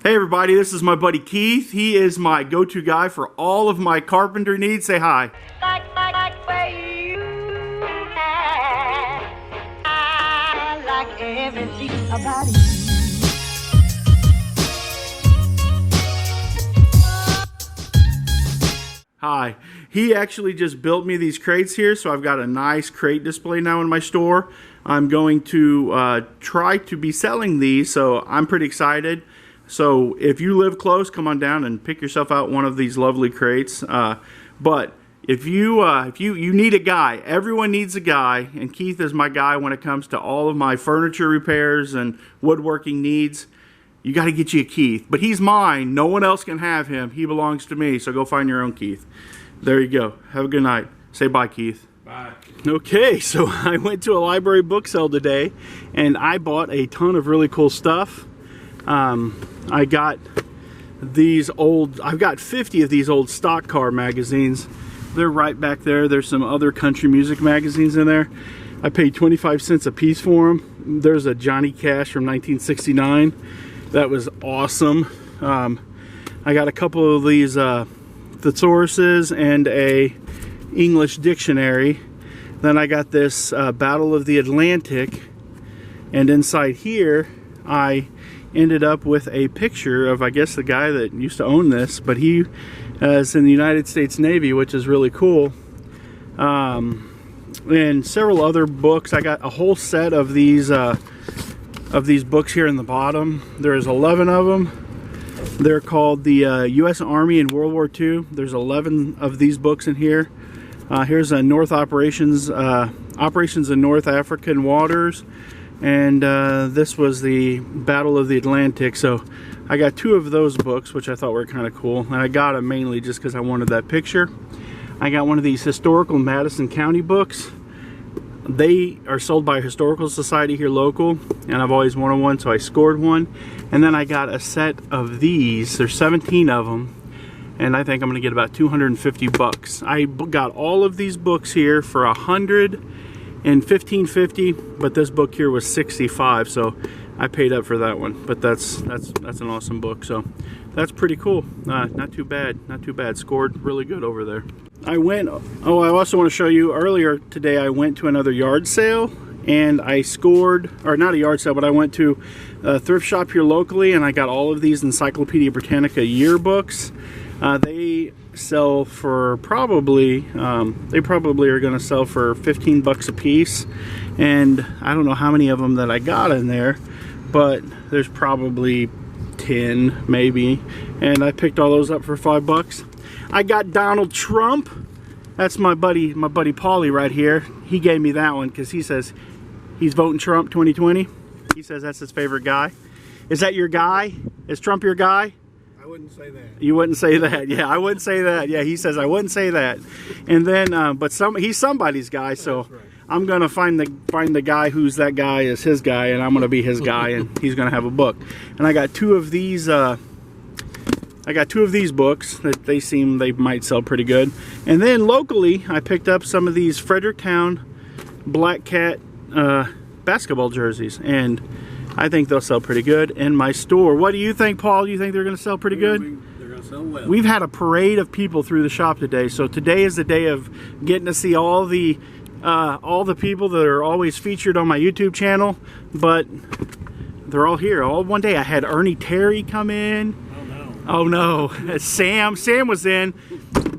Hey everybody, this is my buddy Keith. He is my go-to guy for all of my carpenter needs. Say hi. I like everything about you. Hi. He actually just built me these crates here, so I've got a nice crate display now in my store. I'm going to try to be selling these, so I'm pretty excited. So if you live close, come on down and pick yourself out one of these lovely crates. But if you need a guy, everyone needs a guy, and Keith is my guy when it comes to all of my furniture repairs and woodworking needs. You got to get you a Keith, but he's mine. No one else can have him. He belongs to me. So go find your own Keith. There you go. Have a good night. Say bye, Keith. Bye. Okay, so I went to a library book sale today, and I bought a ton of really cool stuff. I got these old, I've got 50 of these old stock car magazines. They're right back there. There's some other country music magazines in there. I paid 25 cents a piece for them. There's a Johnny Cash from 1969. That was awesome. I got a couple of these thesauruses and a English dictionary. Then I got this Battle of the Atlantic, and inside here I ended up with a picture of, I guess, the guy that used to own this, but he is in the United States Navy, which is really cool. And several other books. I got a whole set of these books here in the bottom. There's 11 of them. They're called the U.S. Army in World War II. There's 11 of these books in here. Here's a North Operations in North African Waters. And this was the Battle of the Atlantic. So I got 2 of those books, which I thought were kind of cool. And I got them mainly just because I wanted that picture. I got one of these historical Madison County books. They are sold by a historical society here local, and I've always wanted one, so I scored one. And then I got a set of these. There's 17 of them, and I think I'm going to get about 250 bucks. I got all of these books here for $115.50, but this book here was $65, so I paid up for that one. But that's an awesome book, so that's pretty cool. Not too bad, scored really good over there. I also want to show you, earlier today I went to another yard sale, and I scored, or not a yard sale, but I went to a thrift shop here locally, and I got all of these Encyclopedia Britannica yearbooks. They sell for probably are going to sell for 15 bucks a piece, and I don't know how many of them that I got in there, but there's probably 10 maybe, and I picked all those up for 5 bucks. I got Donald Trump. That's my buddy Paulie right here. He gave me that one because he says he's voting Trump 2020. He says that's his favorite guy. Is that your guy? Is Trump your guy? I wouldn't say that. You wouldn't say that. Yeah, I wouldn't say that. Yeah, he says I wouldn't say that. And then, but he's somebody's guy, so right. I'm gonna find the guy who's that guy is his guy, and I'm gonna be his guy, and he's gonna have a book. And I got 2 of these. I got 2 of these books that they might sell pretty good. And then locally, I picked up some of these Fredericktown Black Cat basketball jerseys, and I think they'll sell pretty good in my store. What do you think, Paul? Do you think they're going to sell pretty good? They're going to sell well. We've had a parade of people through the shop today, so today is the day of getting to see all the people that are always featured on my YouTube channel, but they're all here. All one day. I had Ernie Terry come in. Oh no, Sam was in.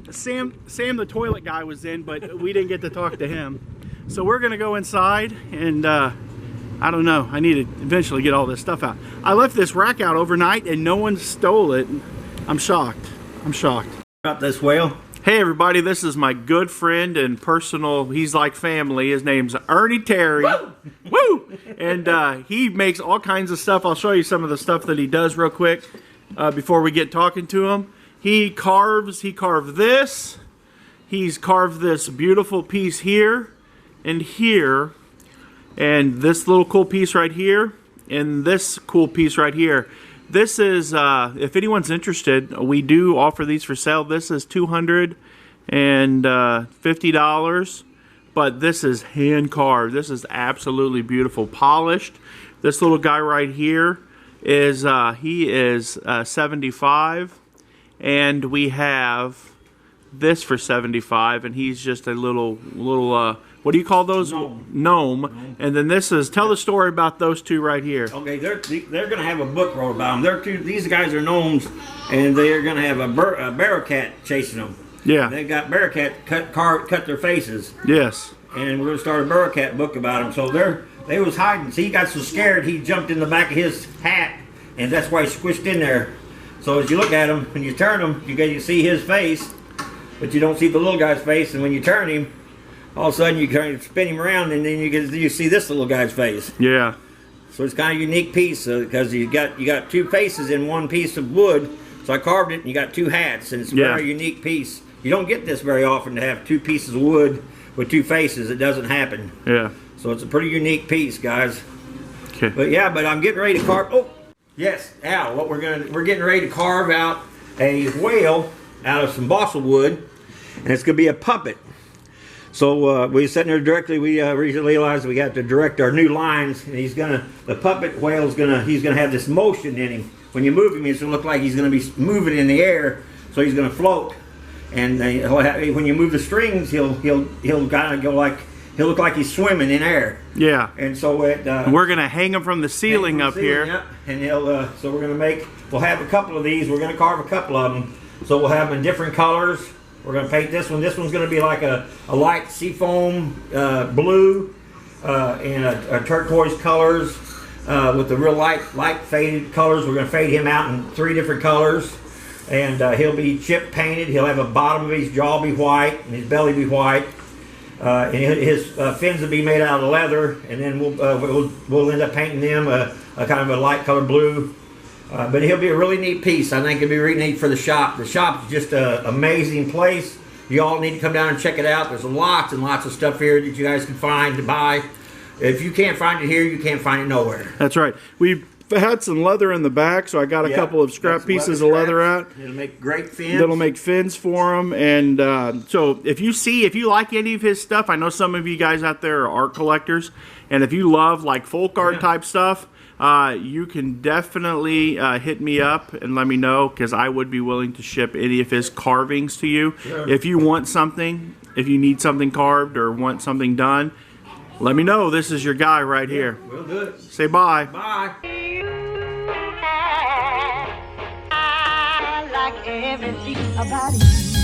Sam the toilet guy was in, but we didn't get to talk to him. So we're gonna go inside, and I don't know, I need to eventually get all this stuff out. I left this rack out overnight and no one stole it. I'm shocked. About this whale. Hey everybody, this is my good friend and personal, he's like family. His name's Ernie Terry. Woo! Woo! And he makes all kinds of stuff. I'll show you some of the stuff that he does real quick. Before we get talking to him, he carved this. He's carved this beautiful piece here and here, and this little cool piece right here, and this cool piece right here. This is, if anyone's interested, we do offer these for sale. This is $250, but this is hand carved. This is absolutely beautiful, polished. This little guy right here is he is 75, and we have this for 75, and he's just a little what do you call those? Gnome. And then this is, tell the story about those two right here. Okay, they're gonna have a book wrote about them. These guys are gnomes, and they're gonna have a bear cat chasing them. Yeah. They've got bear cat cut their faces. Yes. And we're gonna start a bear cat book about them. So they was hiding. See, he got so scared he jumped in the back of his hat, and that's why he squished in there. So as you look at him, when you turn him, you see his face, but you don't see the little guy's face. And when you turn him, all of a sudden you kind of spin him around, and then you see this little guy's face. Yeah. So it's kind of a unique piece because you got two faces in one piece of wood. So I carved it, and you got two hats, and it's a very unique piece. You don't get this very often, to have two pieces of wood with two faces. It doesn't happen. Yeah. So it's a pretty unique piece, guys. Okay. But I'm getting ready to carve. Oh, yes, Al. We're getting ready to carve out a whale out of some balsa wood, and it's gonna be a puppet. So we sitting there directly. We realized we got to direct our new lines, and the puppet whale he's gonna have this motion in him. When you move him, it's gonna look like he's gonna be moving in the air, so he's gonna float. And when you move the strings, he'll kind of go like, he'll look like he's swimming in air. Yeah. And so we're gonna hang him from the ceiling up here. Yep. And so we'll have a couple of these. We're gonna carve a couple of them. So we'll have them in different colors. We're gonna paint this one. This one's gonna be like a light seafoam blue and a turquoise colors with the real light faded colors. We're gonna fade him out in 3 different colors. And he'll be chip painted. He'll have a bottom of his jaw be white and his belly be white. And his fins will be made out of leather. And then we'll end up painting them a kind of a light color blue. But he'll be a really neat piece. I think it'll be really neat for the shop. The shop is just an amazing place. You all need to come down and check it out. There's lots and lots of stuff here that you guys can find to buy. If you can't find it here, you can't find it nowhere. That's right. We've had some leather in the back, so I got a couple of scrap pieces of leather out. It'll make great fins. That'll make fins for them. And so if you like any of his stuff, I know some of you guys out there are art collectors, and if you love like folk art type stuff, you can definitely hit me up and let me know, because I would be willing to ship any of his carvings to you. Sure. If you want something, if you need something carved or want something done, let me know. This is your guy right here. We'll do it. Say bye. Bye. I like everything about you.